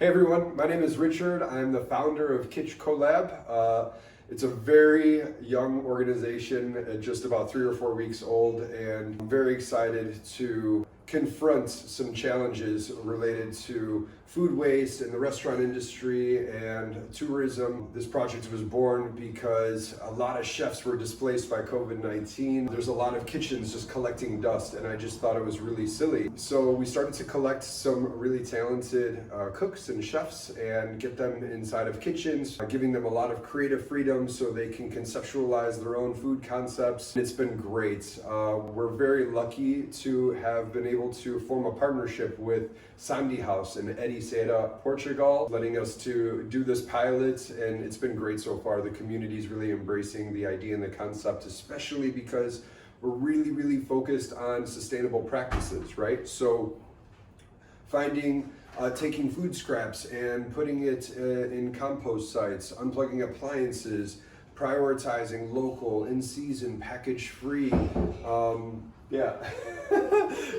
Hey everyone, my name is Richard. I'm the founder of Kitchcolab. It's a very young organization, just about 3 or 4 weeks old, and I'm very excited to confront some challenges related to food waste in the restaurant industry and tourism. This project was born because a lot of chefs were displaced by COVID-19. There's a lot of kitchens just collecting dust, and I just thought it was really silly. So we started to collect some really talented cooks and chefs and get them inside of kitchens, giving them a lot of creative freedom so they can conceptualize their own food concepts. It's been great. We're very lucky to have been able to form a partnership with Sandy House in Altice Arena, Portugal, letting us to do this pilot, and it's been great so far. The community is really embracing the idea and the concept, especially because we're really focused on sustainable practices, right? So finding taking food scraps and putting it in compost sites, unplugging appliances, prioritizing local, in-season, package-free. Yeah.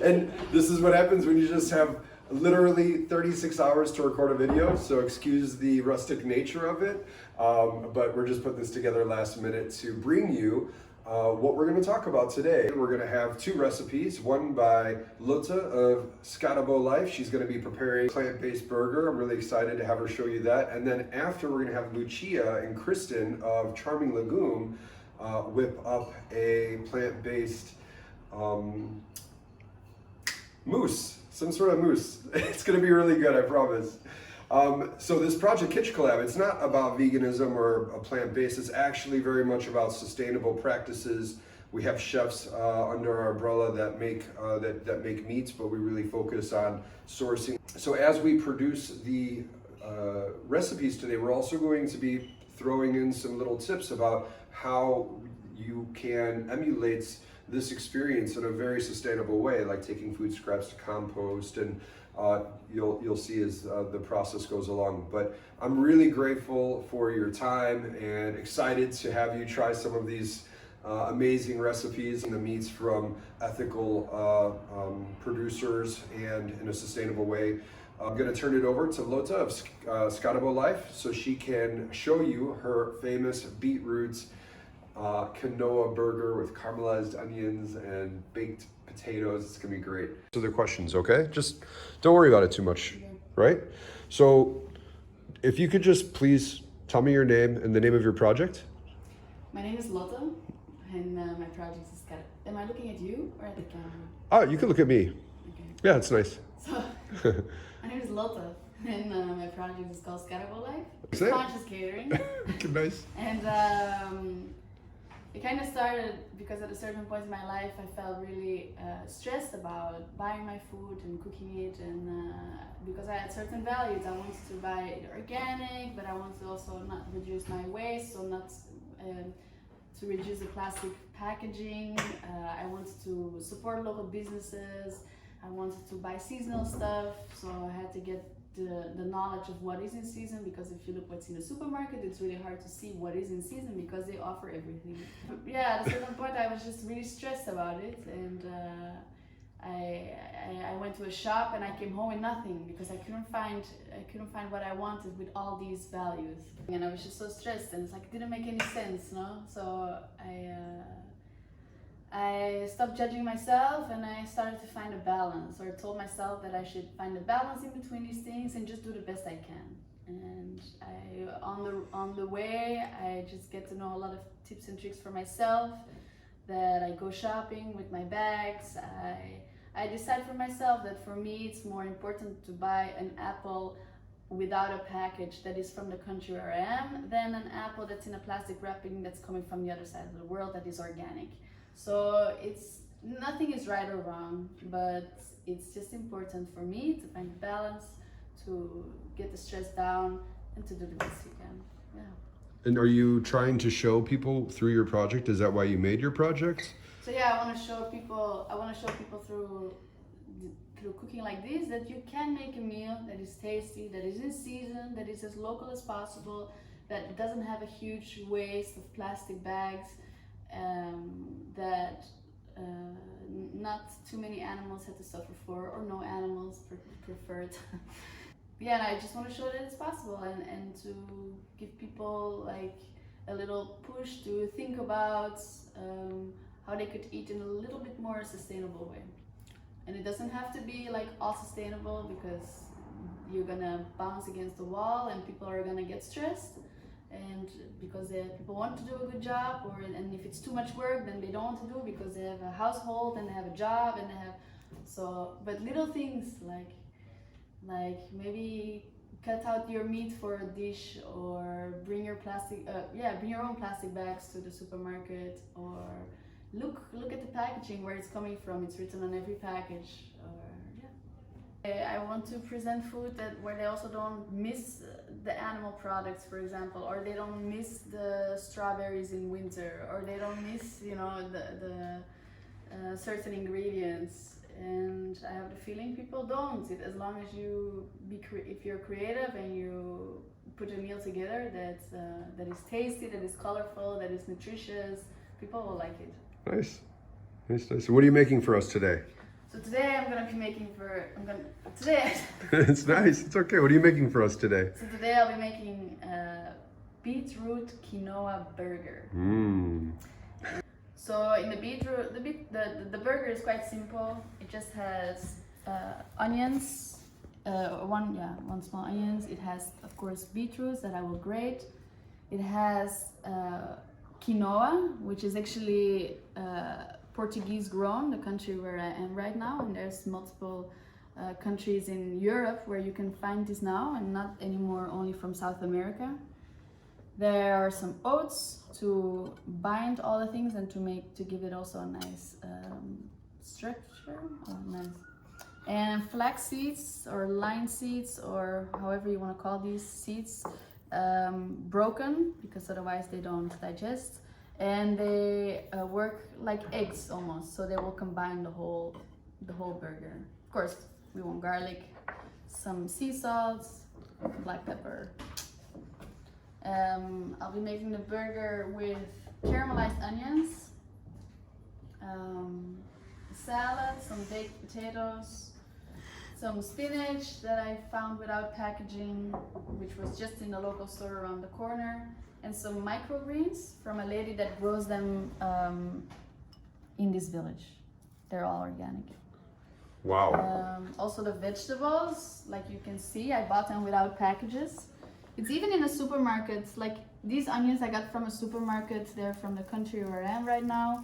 And this is what happens when you just have literally 36 hours to record a video, so excuse the rustic nature of it, but we're just putting this together last minute to bring you what we're going to talk about today. We're going to have 2 recipes, one by Lotte of Scatabo Life. She's going to be preparing a plant-based burger. I'm really excited to have her show you that. And then after, we're going to have Lucia and Kristen of Charming Legume whip up a plant-based mousse, some sort of mousse. It's going to be really good, I promise. So this project Kitchcolab, it's not about veganism or a plant-based. It's actually very much about sustainable practices. We have chefs under our umbrella that make that make meats, but we really focus on sourcing. So as we produce the recipes today, we're also going to be throwing in some little tips about how you can emulate this experience in a very sustainable way, like taking food scraps to compost, and you'll see as the process goes along. But I'm really grateful for your time and excited to have you try some of these amazing recipes and the meats from ethical producers and in a sustainable way. I'm going to turn it over to Lotte of Scatabo Life so she can show you her famous Beatroot quinoa burger with caramelized onions and baked potatoes. It's gonna be great. So the questions, okay? Just don't worry about it too much, right? So if you could just please tell me your name and the name of your project. My name is Lotte, and my project is Am I looking at you or at the camera? Oh, you can look at me. Okay. Yeah, it's nice. So, my name is Lotte, and my project is called Scatabo Life. It's conscious catering. Nice. And it kind of started because at a certain point in my life I felt really stressed about buying my food and cooking it, and because I had certain values. I wanted to buy it organic, but I wanted to also not reduce my waste, so not to reduce the plastic packaging. I wanted to support local businesses. I wanted to buy seasonal stuff, so I had to get the knowledge of what is in season, because if you look what's in the supermarket, it's really hard to see what is in season because they offer everything. Yeah, at a certain point I was just really stressed about it, and I went to a shop and I came home with nothing because I couldn't find what I wanted with all these values, and I was just so stressed, and it's like it didn't make any sense, no? So I stopped judging myself and I started to find a balance, or told myself that I should find a balance in between these things and just do the best I can. And on the way, I just get to know a lot of tips and tricks for myself, that I go shopping with my bags. I decide for myself that for me it's more important to buy an apple without a package that is from the country where I am than an apple that's in a plastic wrapping that's coming from the other side of the world that is organic. So nothing is right or wrong, but it's just important for me to find a balance, to get the stress down, and to do the best you can. Yeah. And are you trying to show people through your project? Is that why you made your project? So yeah, I want to show people through cooking like this that you can make a meal that is tasty, that is in season, that is as local as possible, that doesn't have a huge waste of plastic bags. That not too many animals had to suffer for, or no animals preferred. yeah, and I just want to show that it's possible, and to give people like a little push to think about how they could eat in a little bit more sustainable way. And it doesn't have to be like all sustainable, because you're gonna bounce against the wall and people are gonna get stressed, and because people want to do a good job, and if it's too much work, then they don't want to do, because they have a household and they have a job and they have but little things like maybe cut out your meat for a dish, or bring your bring your own plastic bags to the supermarket, or look at the packaging, where it's coming from. It's written on every package. I want to present food where they also don't miss the animal products, for example, or they don't miss the strawberries in winter, or they don't miss, the certain ingredients. And I have the feeling people don't. As long as if you're creative and you put a meal together that is tasty, that is colorful, that is nutritious, people will like it. Nice. So what are you making for us today? So today today. It's nice. It's okay. What are you making for us today? So today I'll be making a beetroot quinoa burger. So in the beetroot, the burger is quite simple. It just has onions, one small onions. It has, of course, beetroots that I will grate. It has quinoa, which is actually Portuguese grown, the country where I am right now, and there's multiple countries in Europe where you can find this now, and not anymore only from South America. There are some oats to bind all the things and to give it also a nice structure. And flax seeds or line seeds, or however you want to call these seeds, broken, because otherwise they don't digest, and they work like eggs almost, so they will combine the whole burger. Of course, we want garlic, some sea salt, black pepper. I'll be making the burger with caramelized onions, salad, some baked potatoes, some spinach that I found without packaging, which was just in the local store around the corner, and some microgreens from a lady that grows them in this village. They're all organic. Wow. Also the vegetables, like you can see, I bought them without packages. It's even in a supermarket. Like these onions I got from a supermarket. They're from the country where I am right now.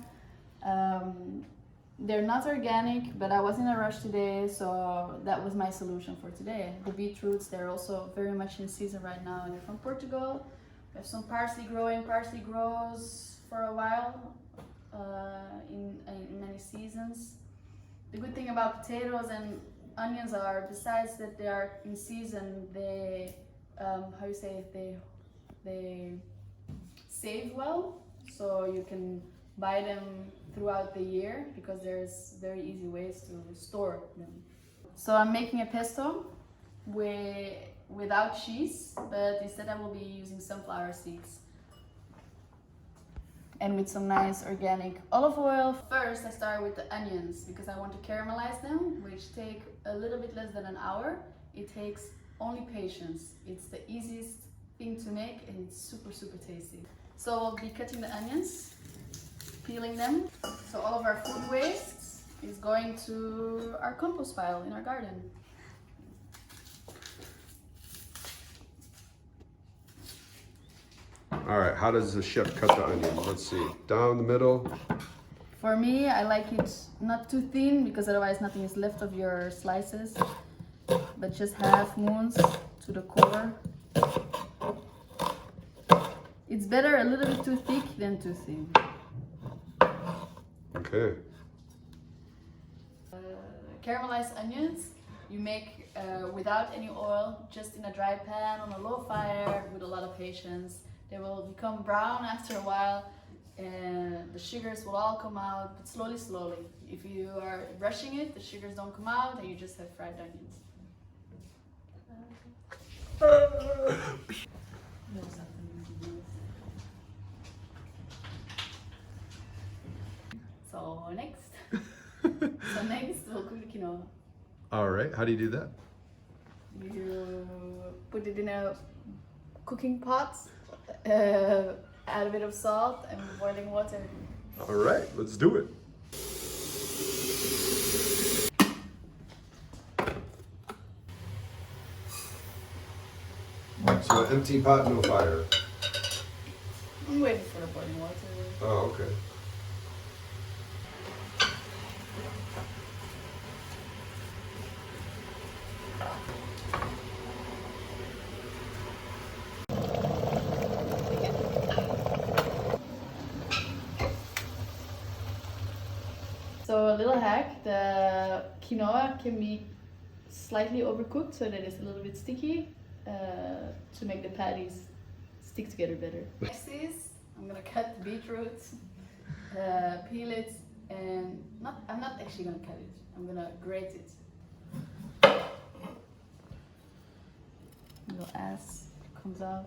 They're not organic, but I was in a rush today, so that was my solution for today. The beetroots, they're also very much in season right now, and they're from Portugal. We have some parsley growing. Parsley grows for a while in many seasons. The good thing about potatoes and onions are, besides that they are in season, they they save well, so you can buy them throughout the year, because there's very easy ways to store them. So I'm making a pesto without cheese, but instead I will be using sunflower seeds. And with some nice organic olive oil. First I start with the onions, because I want to caramelize them, which take a little bit less than an hour. It takes only patience. It's the easiest thing to make, and it's super, super tasty. So I'll be cutting the onions, peeling them. So all of our food waste is going to our compost pile in our garden. All right, how does the chef cut the onion? Let's see, down the middle. For me, I like it not too thin, because otherwise nothing is left of your slices, but just half moons to the core. It's better a little bit too thick than too thin. Okay. Caramelized onions, you make without any oil, just in a dry pan on a low fire with a lot of patience. They will become brown after a while, and the sugars will all come out, but slowly, slowly. If you are rushing it, the sugars don't come out, and you just have fried onions. So next we'll cook the quinoa. All right, how do you do that? You put it in a cooking pot, add a bit of salt and boiling water. All right, let's do it. So an empty pot, no fire. I'm waiting for the boiling water. Oh, okay. So a little hack, the quinoa can be slightly overcooked so that it's a little bit sticky to make the patties stick together better. Next is, I'm gonna cut the beetroot, peel it, and I'm not actually gonna cut it, I'm gonna grate it. Little ass comes out.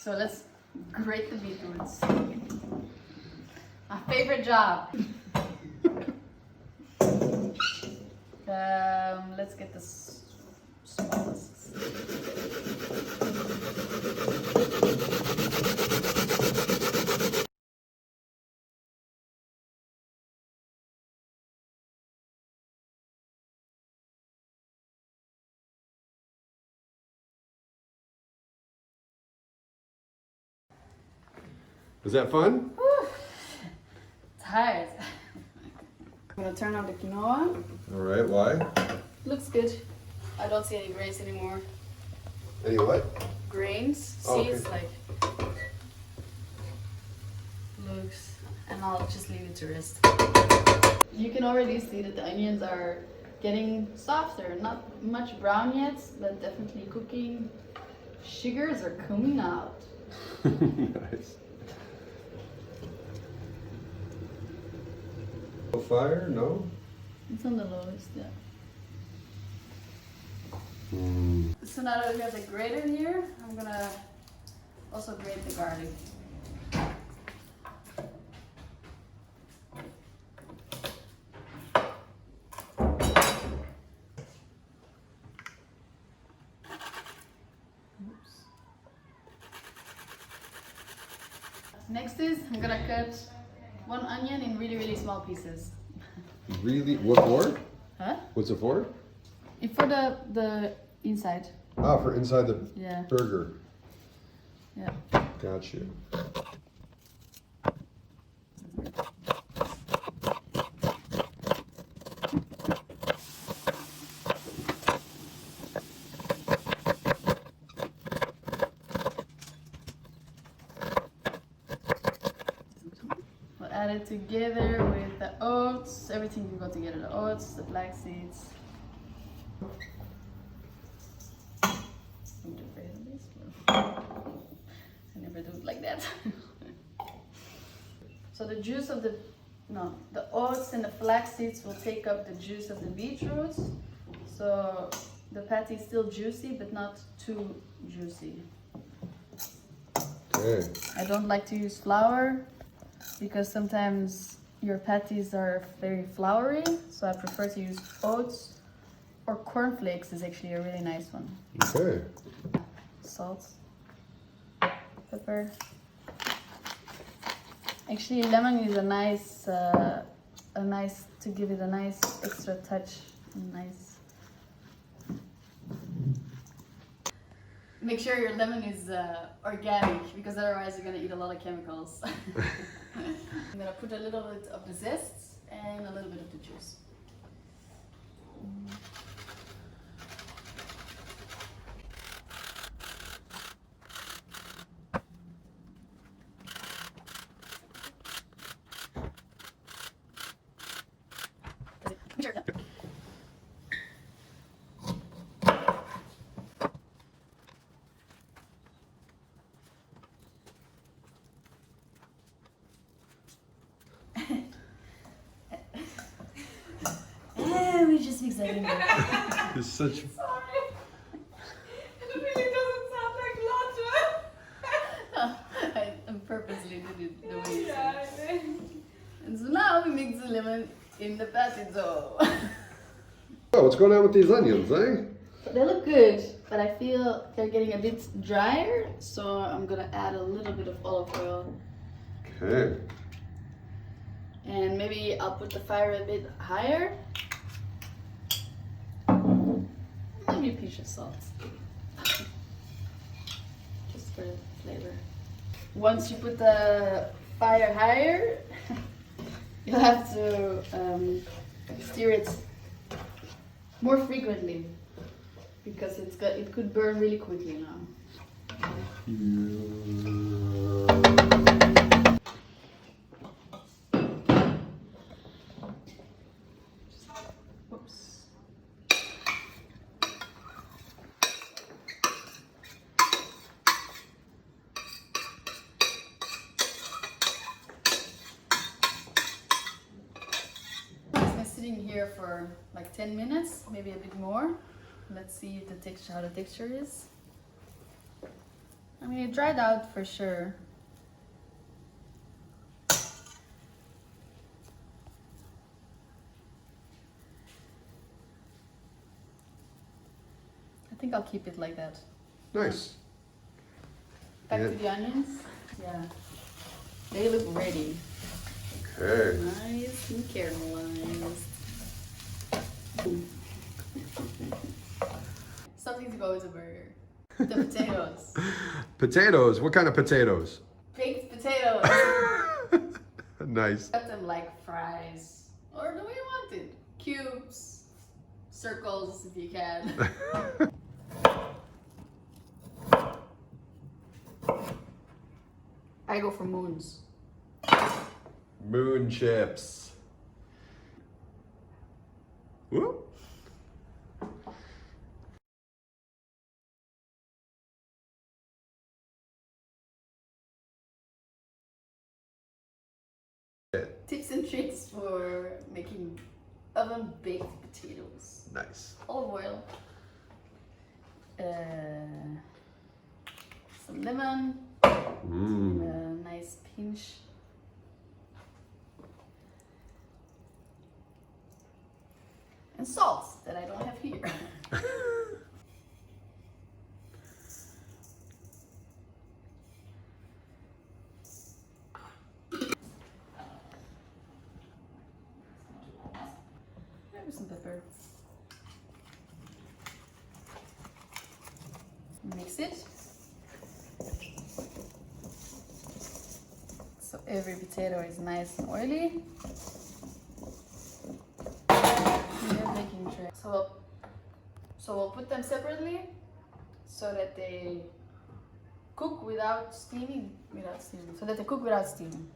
So let's grate the beetroots. My favorite job. Let's get the smallest. Was that fun? Whew. Tired. I'm gonna turn on the quinoa. All right, why? Looks good. I don't see any grains anymore. Any what? Grains, Oh, seeds, okay. like looks, and I'll just leave it to rest. You can already see that the onions are getting softer, not much brown yet, but definitely cooking. Sugars are coming out. Nice. No fire? No? It's on the lowest, yeah. Mm. So now that we have the grater here, I'm gonna also grate the garlic. Oops. Next is I'm gonna cut one onion in really, really small pieces. Really? What for? Huh? What's it for? For the inside. Ah, for inside the Yeah. burger. Yeah. Got you. We'll add it together with the oats. Everything can go together. The oats, the flax seeds. I'm afraid of this, but I never do it like that. So the juice of the oats and the flax seeds will take up the juice of the beetroot. So the patty is still juicy, but not too juicy. Okay. I don't like to use flour because sometimes your patties are very floury, so I prefer to use oats or cornflakes is actually a really nice one. Okay. Salt, pepper. Actually, lemon is a nice to give it a nice extra touch. Nice. Make sure your lemon is organic because otherwise you're gonna eat a lot of chemicals. I'm gonna put a little bit of the zest and a little bit of the juice. We just mix that in there. It's such. Sorry. It really doesn't sound in the potato. Oh, what's going on with these onions, eh? They look good, but I feel they're getting a bit drier, so I'm gonna add a little bit of olive oil. Okay. And maybe I'll put the fire a bit higher. Maybe a pinch of salt. Just for the flavor. Once you put the fire higher, you'll have to stir it more frequently because it could burn really quickly now. Whoops. It's been sitting here for like 10 minutes, maybe a bit more. Let's see the texture, how the texture is. I mean, it dried out for sure. I think I'll keep it like that. Nice. Back to the onions. Yeah, they look ready. Okay. Nice and caramelized. Something to go with a burger. The potatoes. Potatoes. What kind of potatoes? Baked potatoes. Nice. Cut them like fries. Or the way you want it. Cubes. Circles if you can. I go for moons. Moon chips. Whoop. Tips and tricks for making oven baked potatoes. Nice. Olive oil. Some lemon. Mm. A nice pinch. And salt that I don't have here. Maybe some pepper. Mix it. So every potato is nice and oily. Baking tray. So we'll put them separately so that they cook without steaming. So that they cook without steaming.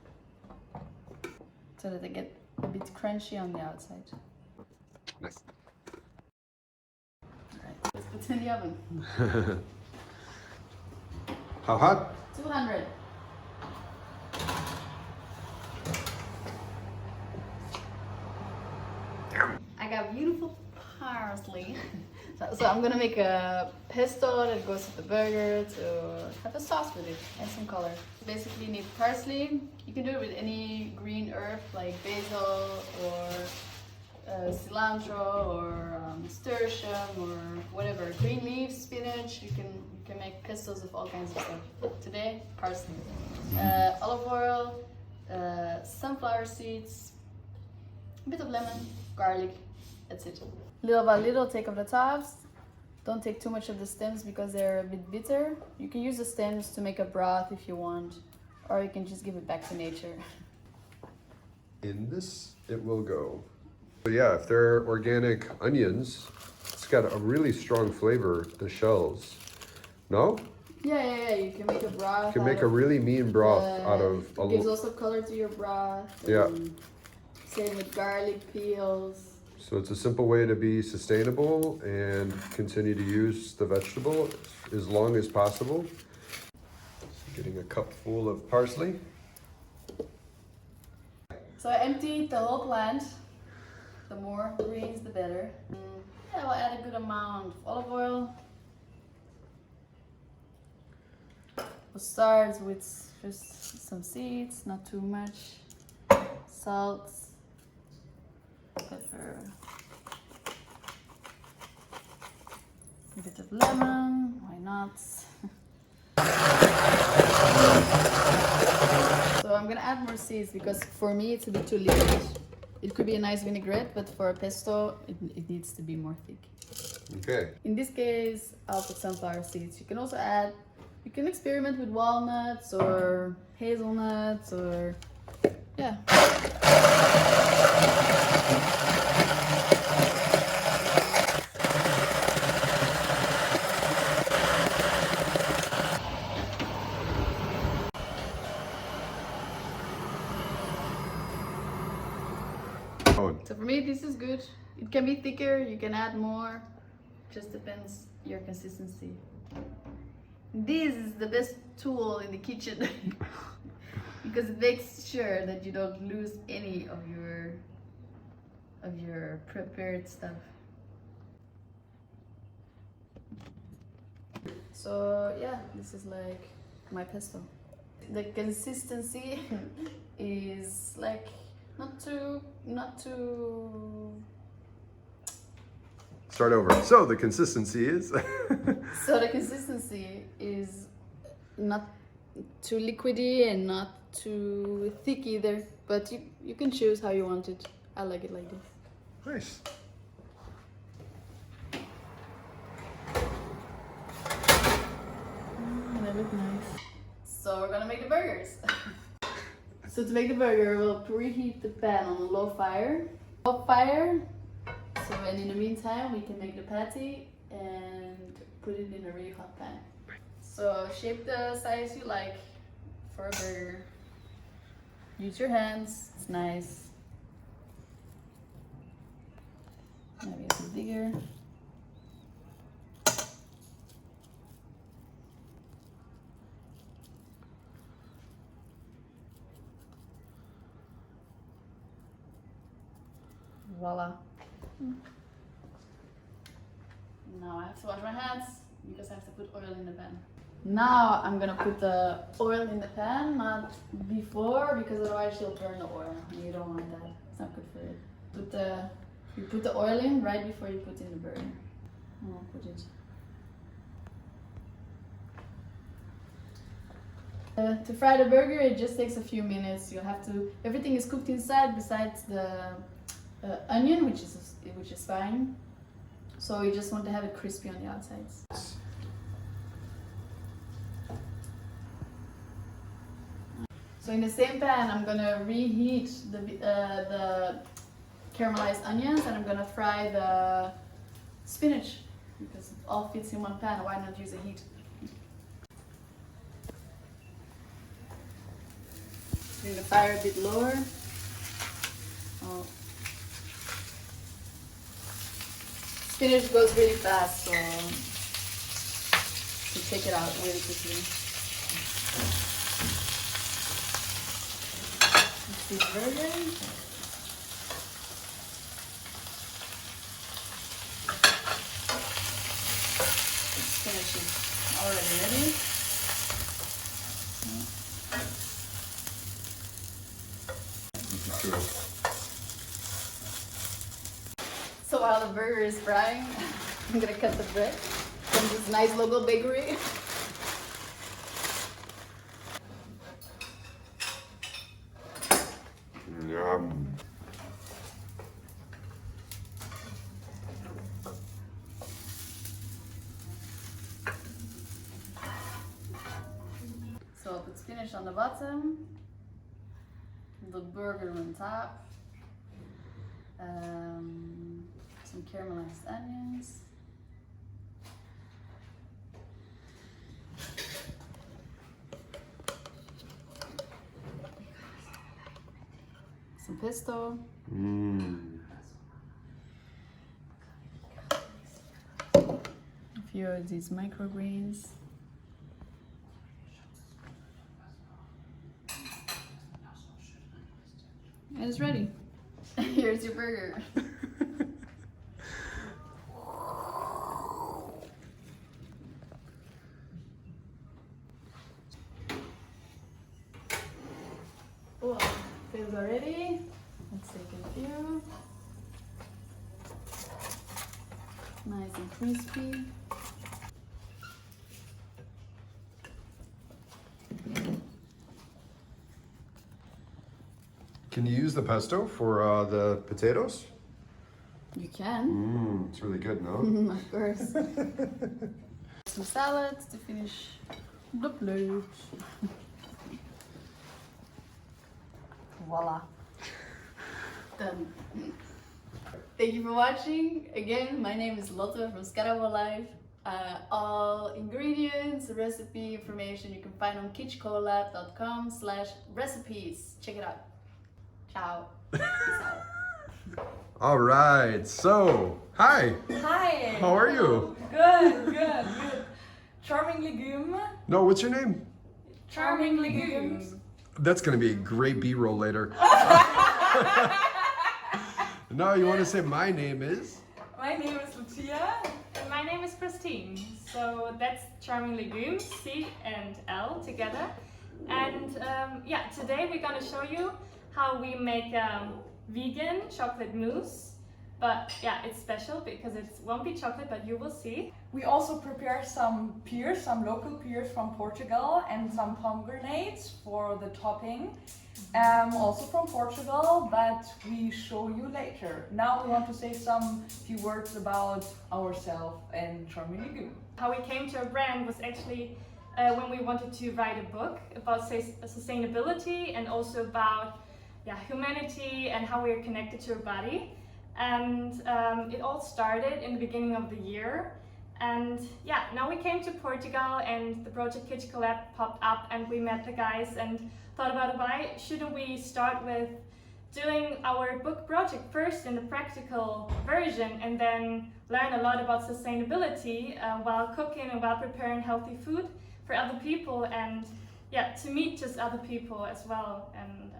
So that they get a bit crunchy on the outside. Nice. Alright, let's put it in the oven. How hot? 200. I got beautiful parsley. So I'm gonna make a pesto that goes with the burger to have a sauce with it and some color. Basically you need parsley. You can do it with any green herb like basil or cilantro or nasturtium or whatever. Green leaves, spinach. You can make pestos of all kinds of stuff. Today, parsley. Olive oil, sunflower seeds, a bit of lemon, garlic. That's it. Little by little, take off the tops. Don't take too much of the stems because they're a bit bitter. You can use the stems to make a broth if you want, or you can just give it back to nature. In this, it will go. But yeah, if they're organic onions, it's got a really strong flavor, the shells. No? Yeah. You can make a broth. You can make a really mean broth out of... It gives also color to your broth. Yeah. Same with garlic peels. So it's a simple way to be sustainable and continue to use the vegetable as long as possible. So getting a cup full of parsley. So I emptied the whole plant. The more greens, the better. Yeah, we'll add a good amount of olive oil. We'll start with just some seeds, not too much. Salt. a bit of lemon, why not? So I'm gonna add more seeds because for me it's a bit too liquid. It could be a nice vinaigrette, but for a pesto it needs to be more thick. Okay. In this case, I'll put sunflower seeds. You can also add, you can experiment with walnuts or hazelnuts or, yeah. So for me, this is good. It can be thicker, you can add more. Just depends your consistency. This is the best tool in the kitchen because it makes sure that you don't lose any of your prepared stuff. So yeah, this is like my pesto. The consistency is like not too Start over. So the consistency is? So the consistency is not too liquidy and not too thick either, but you can choose how you want it. I like it like this. Nice. They look nice. So we're gonna make the burgers. So to make the burger, we'll preheat the pan on a low fire. So and in the meantime, we can make the patty and put it in a really hot pan. So shape the size you like for a burger. Use your hands, it's nice. Maybe a bit bigger. Voila. Now I have to wash my hands because I have to put oil in the pan. Now I'm gonna put the oil in the pan, not before, because otherwise you'll burn the oil. And you don't want that. It's not good for it. You put the oil in right before you put in the burger. I'll put it. To fry the burger, it just takes a few minutes. You'll have to. Everything is cooked inside besides the onion, which is fine. So you just want to have it crispy on the outsides. So in the same pan, I'm gonna reheat the caramelized onions, and I'm gonna fry the spinach because it all fits in one pan. Why not use a heat? Bring the fire a bit lower. Oh. Spinach goes really fast, so you take it out really quickly. This burger. Spinach is already ready. So while the burger is frying, I'm gonna cut the bread from this nice local bakery. Yum. So I'll put spinach on the bottom, the burger on top, some caramelized onions, some pesto, a few of these microgreens. And it's ready. Here's your burger. Oh, feels already. Let's take a few. Nice and crispy. Can you use the pesto for the potatoes? You can. It's really good, no? Of course. Some salads to finish the plate. Voila. Done. Thank you for watching. Again, my name is Lotte from Scrabble Life. All ingredients, recipe information you can find on kitchcolab.com/recipes. Check it out. Ciao. Peace out. All right, so, hi. Hi. How are you? Good. Charming legume. No, what's your name? Charming legumes. That's gonna be a great B-roll later. No, you wanna say my name is? My name is Lucia. And my name is Christine. So that's Charming Legumes, C and L together. And yeah, today we're gonna show you how we make vegan chocolate mousse. But yeah, it's special because it won't be chocolate, but you will see. We also prepare some pears, some local pears from Portugal, and some pomegranates for the topping. Also from Portugal, but we show you later. Now we want to say some few words about ourselves and Charming Legume. How we came to our brand was actually when we wanted to write a book about sustainability and also about humanity and how we are connected to our body. And it all started in the beginning of the year. And yeah, now we came to Portugal and the project Kitchcolab popped up and we met the guys and thought about why shouldn't we start with doing our book project first in the practical version and then learn a lot about sustainability while cooking and while preparing healthy food for other people and to meet just other people as well. And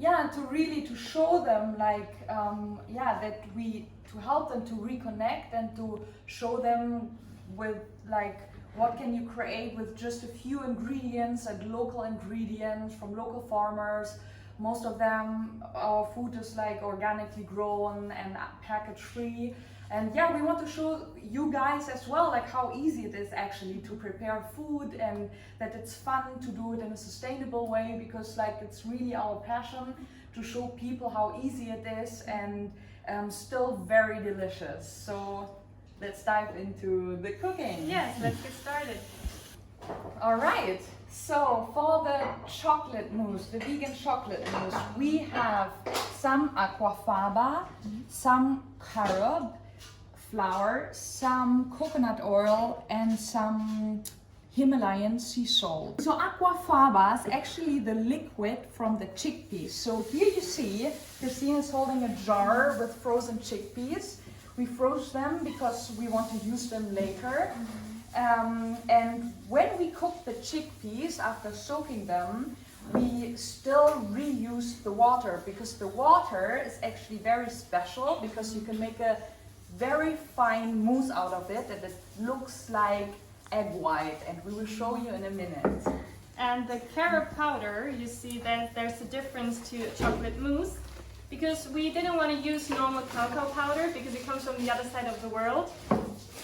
and to really to show them like that we to help them to reconnect and to show them with like what can you create with just a few ingredients and local ingredients from local farmers. Most of them, our food is like organically grown and package free. And yeah, we want to show you guys as well like how easy it is actually to prepare food and that it's fun to do it in a sustainable way because like it's really our passion to show people how easy it is and still very delicious. So let's dive into the cooking. yes, let's get started. All right, so for the chocolate mousse, the vegan chocolate mousse, we have some aquafaba, some carob flour, some coconut oil, and some Himalayan sea salt. So aquafaba is actually the liquid from the chickpeas. So here you see, Christine is holding a jar with frozen chickpeas. We froze them because we want to use them later. And when we cook the chickpeas after soaking them, we still reuse the water because the water is actually very special because you can make a very fine mousse out of it and it looks like egg white and we will show you in a minute. And the carob powder, you see that there's a difference to chocolate mousse because we didn't want to use normal cocoa powder because it comes from the other side of the world.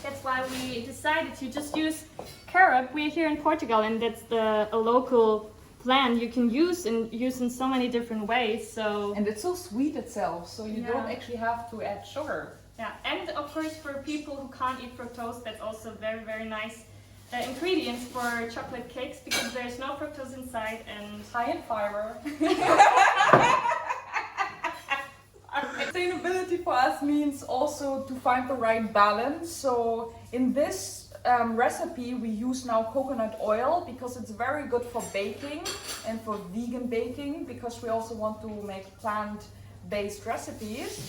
That's why we decided to just use carob. We're here in Portugal and that's a local plant you can use in so many different ways. So and it's so sweet itself, so you don't actually have to add sugar. Yeah, and of course for people who can't eat fructose, that's also very, very nice ingredients for chocolate cakes because there's no fructose inside and high in fiber. Sustainability for us means also to find the right balance. So in this recipe we use now coconut oil because it's very good for baking and for vegan baking because we also want to make plant-based recipes.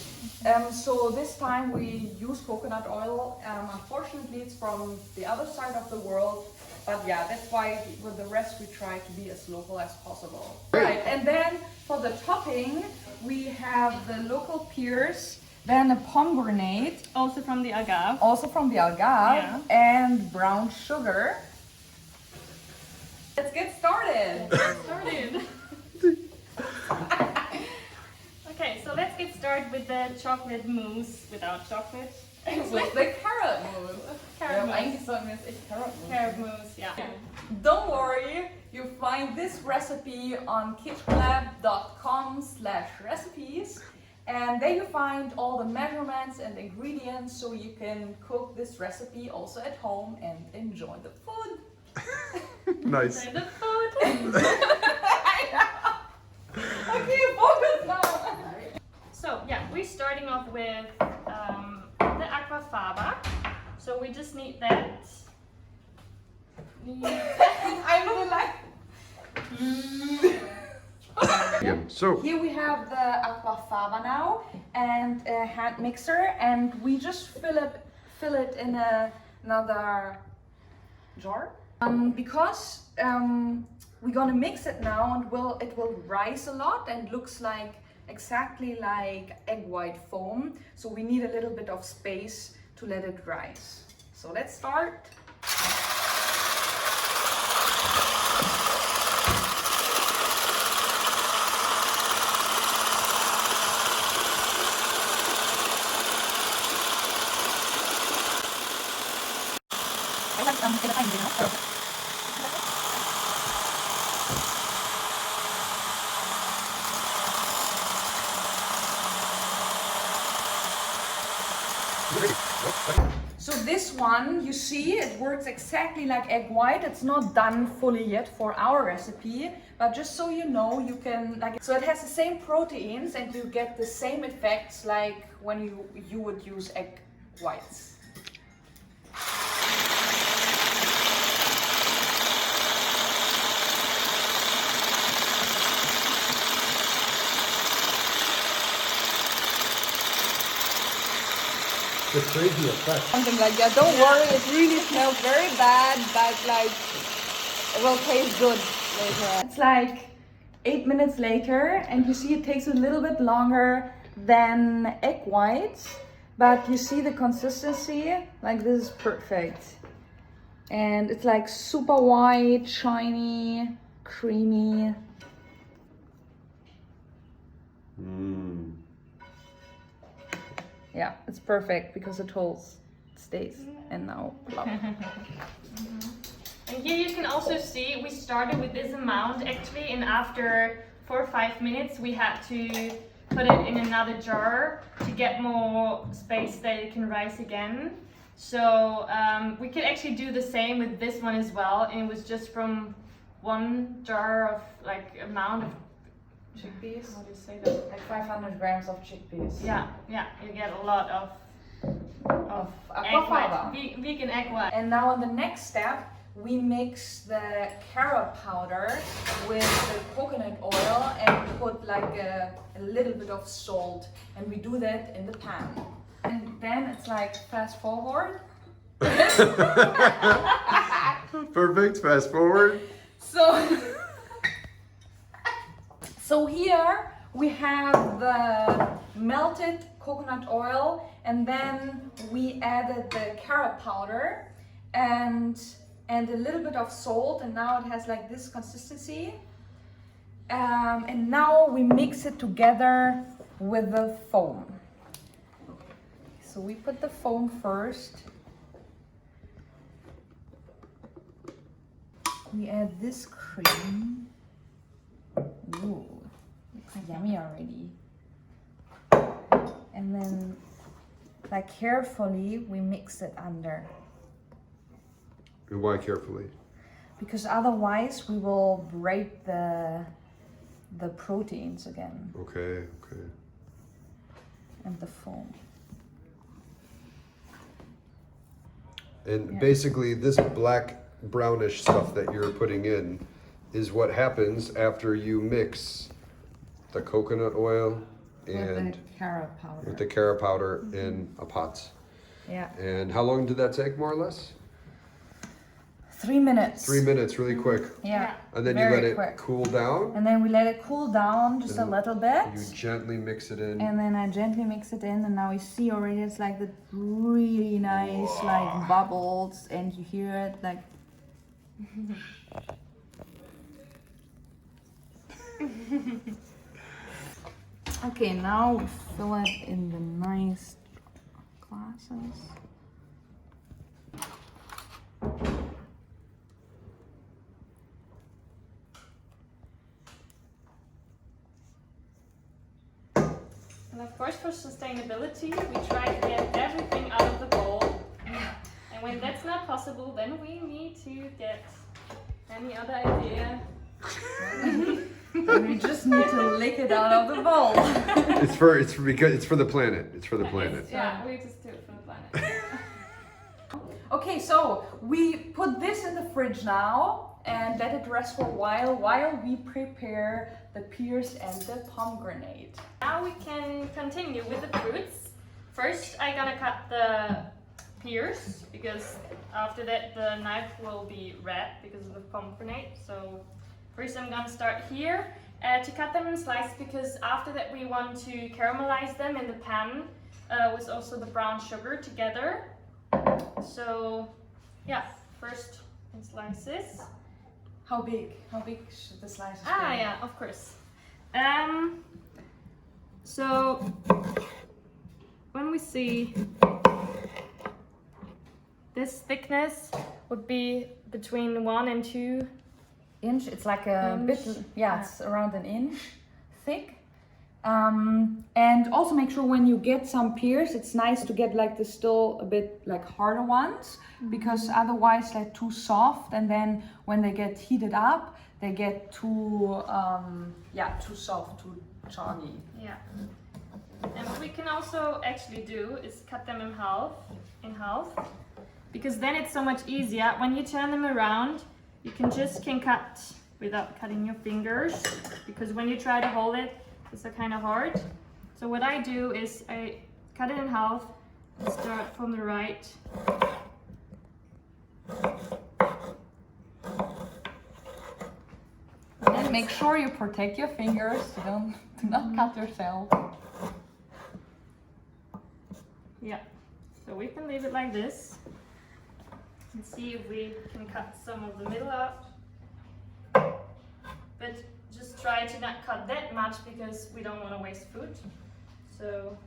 So this time we use coconut oil. Unfortunately it's from the other side of the world, but yeah, that's why with the rest we try to be as local as possible. Right, and then for the topping we have the local pears, then a pomegranate, also from the agave. And brown sugar. Let's get started. Okay, so let's get started with the chocolate mousse without chocolate. With the carrot mousse. Carrot mousse. Eigentlich sollten wir jetzt echt carrot mousse. Carrot mousse, yeah. Don't worry, you find this recipe on kitchcolab.com/recipes, and there you find all the measurements and ingredients so you can cook this recipe also at home and enjoy the food. Nice. And the food. Okay, focus now. So yeah, we're starting off with the aquafaba. So we just need that. I will like. So Here we have the aquafaba now and a hand mixer, and we just fill it in another jar. Because we're gonna mix it now, and it will rise a lot and looks like exactly like egg white foam. So we need a little bit of space to let it rise. So let's start. So this one, you see, it works exactly like egg white. It's not done fully yet for our recipe, but just so you know, you can so it has the same proteins and you get the same effects like when you would use egg whites. the crazy effect. Something like that. Don't worry, it really smells very bad, but like it will taste good later. It's like 8 minutes later, and you see it takes a little bit longer than egg whites, but you see the consistency, like this is perfect. And it's like super white, shiny, creamy. Yeah, it's perfect because it holds, stays, and now plop. And here you can also see we started with this amount actually, and after 4 or 5 minutes we had to put it in another jar to get more space that it can rise again. So we could actually do the same with this one as well, and it was just from 1 jar of like amount of Chickpeas? how do you say that? Like 500 grams of chickpeas. Yeah, you get a lot of egg aquafaba. white, vegan egg white. And now on the next step, we mix the carob powder with the coconut oil and put like a little bit of salt, and we do that in the pan. And then it's like fast forward. Perfect. Fast forward. So here we have the melted coconut oil, and then we added the carob powder and a little bit of salt, and now it has like this consistency. And now we mix it together with the foam. So we put the foam first. We add this cream. Ooh, looks yummy already. And then, like, carefully we mix it under. And why carefully? Because otherwise we will break the proteins again Okay. and the foam. And Yeah. basically this black brownish stuff that you're putting in is what happens after you mix the coconut oil and with the carob powder. with the carob powder in a pot. Yeah. And how long did that take, more or less? 3 minutes. 3 minutes, really quick. Yeah. And then Very you let it quick. cool down. And then we let it cool down just a And little bit. You gently mix it in. And then I gently mix it in, and now we see already it's like the really nice like bubbles, and you hear it like. Okay, now we fill it in the nice glass. glasses. And of course, for sustainability, we try to get everything out of the bowl. And when that's not possible, then we need to get any other idea. We just need to lick it out of the bowl. It's for the planet. It's for the planet. Yeah, we just do it for the planet. Okay, so we put this in the fridge now and let it rest for a while we prepare the pears and the pomegranate. Now we can continue with the fruits. First, I'm gonna cut the pears because after that the knife will be red because of the pomegranate. So first I'm gonna start here to cut them in slices because after that we want to caramelize them in the pan with also the brown sugar together. So yeah, first in slices. How big? How big should the slices be? Yeah, of course. So when we see this thickness would be between 1 and 2 inch. It's like a inch. bit, yeah, it's around an inch thick. And also make sure when you get some pears, it's nice to get like the still a bit like harder ones, because otherwise they're too soft, and then when they get heated up, they get too too soft, too chalky. Yeah. And what we can also actually do is cut them in half, because then it's so much easier. When you turn them around, you can cut without cutting your fingers, because when you try to hold it, it's kind of hard. So what I do is I cut it in half, start from the right. And make sure you protect your fingers. Do not cut yourself. Yeah. So we can leave it like this and see if we can cut some of the middle out. But just try to not cut that much because we don't want to waste food. So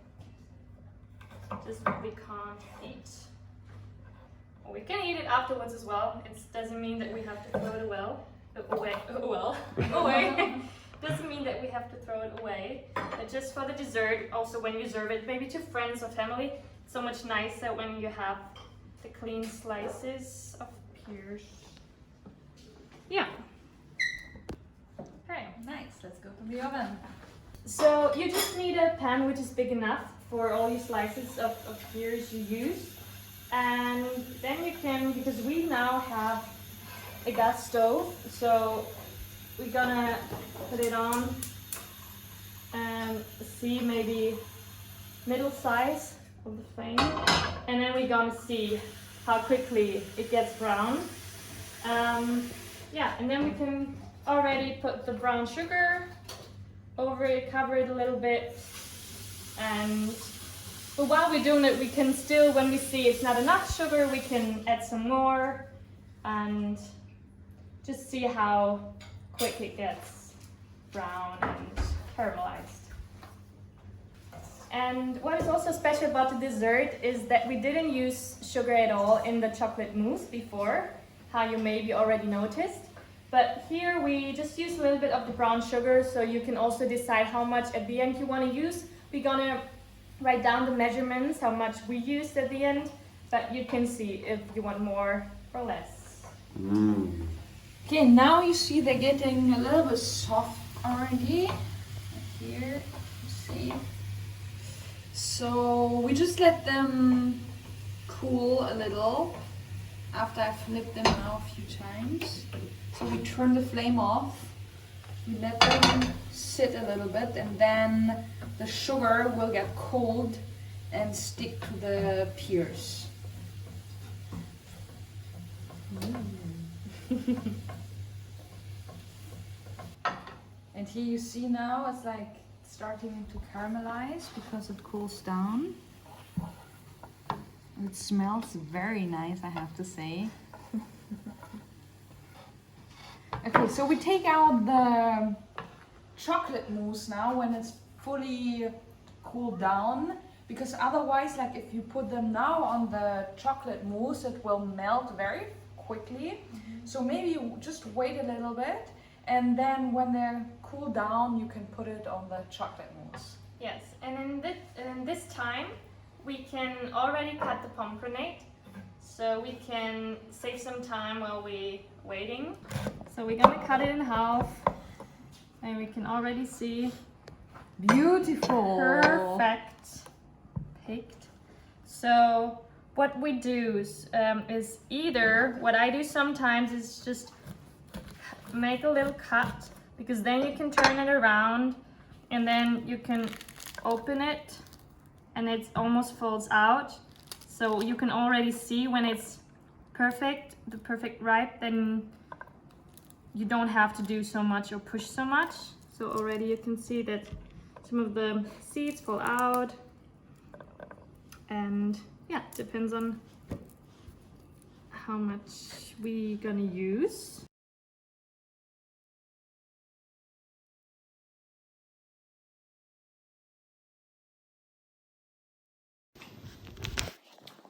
just what we can't eat. Or we can eat it afterwards as well. It doesn't mean that we have to throw it away. Doesn't mean that we have to throw it away. But just for the dessert, also when you serve it maybe to friends or family, it's so much nicer when you have the clean slices of pears. Yeah. Okay. Nice, let's go to the oven. So you just need a pan which is big enough for all your slices of pears you use. And then you can, because we now have a gas stove, so we're gonna put it on and see maybe middle size of the flame. And then we're gonna see how quickly it gets brown. Yeah, and then we can already put the brown sugar over it, cover it a little bit, but while we're doing it, we can still, when we see it's not enough sugar, we can add some more and just see how quick it gets brown and caramelized. And what is also special about the dessert is that we didn't use sugar at all in the chocolate mousse before, how you maybe already noticed. But here we just use a little bit of the brown sugar, so you can also decide how much at the end you want to use. We're gonna write down the measurements, how much we used at the end, but you can see if you want more or less. Okay, now you see they're getting a little bit soft already. Here, you see. So we just let them cool a little after I flipped them now a few times. So we turn the flame off, we let them sit a little bit, and then the sugar will get cold and stick to the pears. And here you see now it's like starting to caramelize because it cools down. It smells very nice, I have to say. Okay, so we take out the chocolate mousse now when it's fully cooled down, because otherwise, like if you put them now on the chocolate mousse, it will melt very quickly. So maybe you just wait a little bit, and then when they're cooled down, you can put it on the chocolate mousse. Yes, and in this time, we can already cut the pomegranate, so we can save some time while we're waiting. So we're gonna cut it in half, and we can already see Beautiful. perfect picked. So what we do is either, what I do sometimes is just make a little cut, because then you can turn it around and then you can open it and it almost falls out. So you can already see when it's perfect, the perfect ripe, then you don't have to do so much or push so much. So already you can see that some of the seeds fall out, and yeah, depends on how much we gonna use.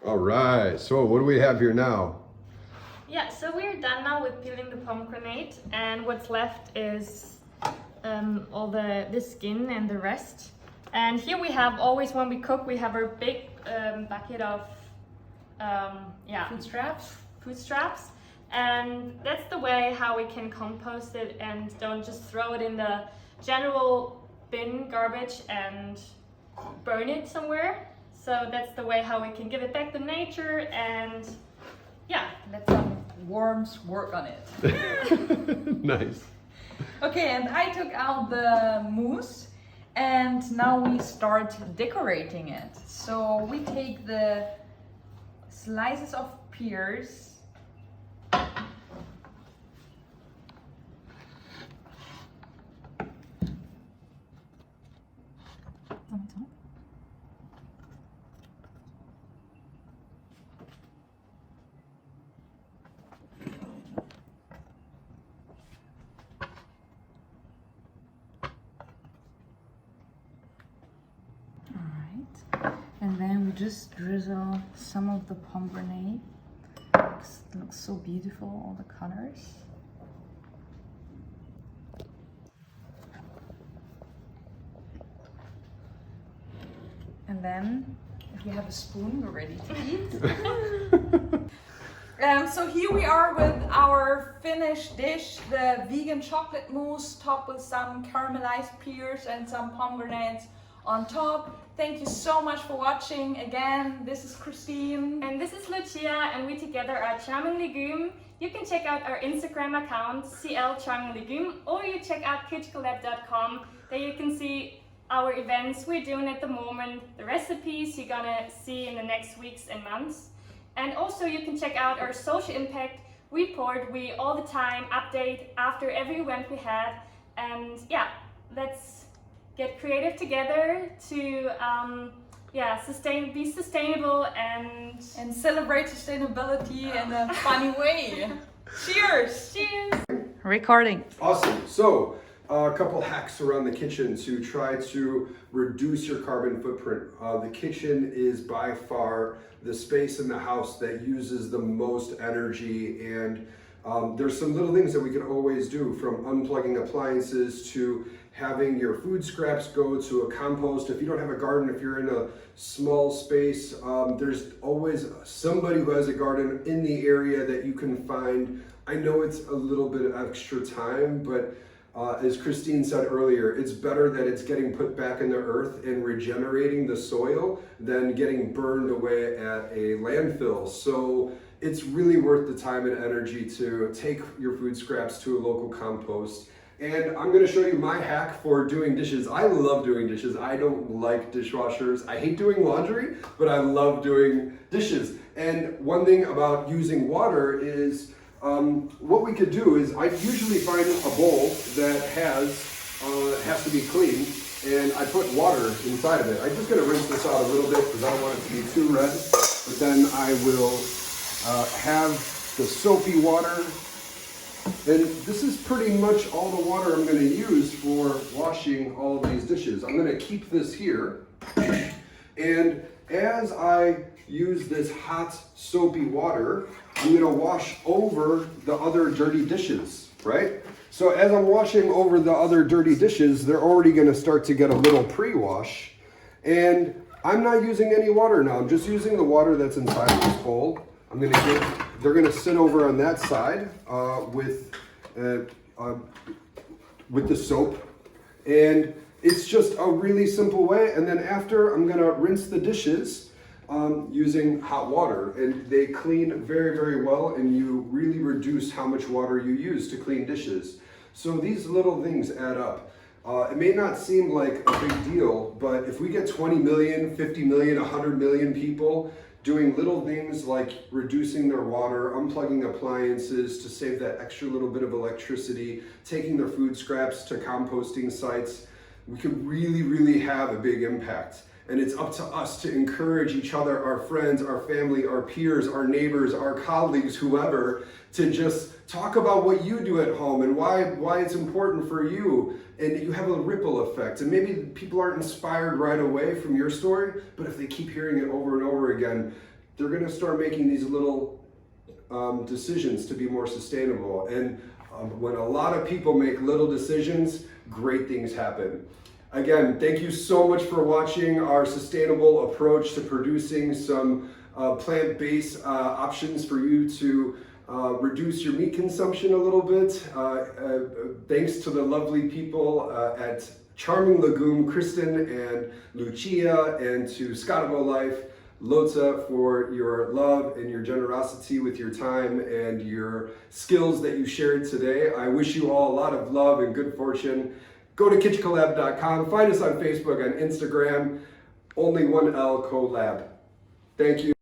All right, so what do we have here now? Yeah, so we're done now with peeling the pomegranate, and what's left is all the skin and the rest. And here we have, always when we cook, we have our big bucket of food scraps, and that's the way how we can compost it and don't just throw it in the general bin garbage and burn it somewhere. So that's the way how we can give it back to nature, and yeah, Let some worms work on it. Nice. Okay, and I took out the mousse, and now we start decorating it. So we take the slices of pears. And then we just drizzle some of the pomegranate. It looks so beautiful, all the colors. And then, if you have a spoon, we're ready to eat. So here we are with our finished dish, the vegan chocolate mousse topped with some caramelized pears and some pomegranates on top. Thank you so much for watching. Again, this is Christine. and this is Lucia, and we together are Charming Legume. You can check out our Instagram account, CL Charming Legume, or you check out Kitchcolab.com. There you can see our events we're doing at the moment, the recipes you're gonna see in the next weeks and months. And also you can check out our social impact report. We all the time update after every event we had. And yeah, let's get creative together to be sustainable and celebrate sustainability in a funny way. Cheers! cheers! Recording. Awesome. So, a couple hacks around the kitchen to try to reduce your carbon footprint. The kitchen is by far the space in the house that uses the most energy, and there's some little things that we can always do, from unplugging appliances to having your food scraps go to a compost. If you don't have a garden, if you're in a small space, there's always somebody who has a garden in the area that you can find. I know it's a little bit of extra time, but as Christine said earlier, it's better that it's getting put back in the earth and regenerating the soil than getting burned away at a landfill. So it's really worth the time and energy to take your food scraps to a local compost. And I'm going to show you my hack for doing dishes. I love doing dishes. I don't like dishwashers. I hate doing laundry, but I love doing dishes. And one thing about using water is what we could do is I usually find a bowl that has to be clean, and I put water inside of it. I'm just going to rinse this out a little bit because I don't want it to be too red. But then I will have the soapy water. And this is pretty much all the water I'm going to use for washing all of these dishes. I'm going to keep this here, And as I use this hot soapy water, I'm gonna wash over the other dirty dishes, right? So as I'm washing over the other dirty dishes, they're already gonna start to get a little pre-wash. And I'm not using any water now. I'm just using the water that's inside of this bowl. They're gonna sit over on that side with the soap. And it's just a really simple way. And then after, I'm gonna rinse the dishes using hot water. And they clean very, very well, and you really reduce how much water you use to clean dishes. So these little things add up. It may not seem like a big deal, but if we get 20 million, 50 million, 100 million people doing little things like reducing their water, unplugging appliances to save that extra little bit of electricity, taking their food scraps to composting sites, we could really, really have a big impact. And it's up to us to encourage each other, our friends, our family, our peers, our neighbors, our colleagues, whoever, to just talk about what you do at home and why it's important for you. And you have a ripple effect. And maybe people aren't inspired right away from your story, but if they keep hearing it over and over again, they're gonna start making these little decisions to be more sustainable. And when a lot of people make little decisions, great things happen. Again, thank you so much for watching our sustainable approach to producing some plant-based options for you to reduce your meat consumption a little bit. Thanks to the lovely people at Charming Legume, Kristen and Lucia, and to Scotabo Life, Lota, for your love and your generosity with your time and your skills that you shared today. I wish you all a lot of love and good fortune. Go to kitchcolab.com, find us on Facebook, on Instagram, only one L Collab. Thank you.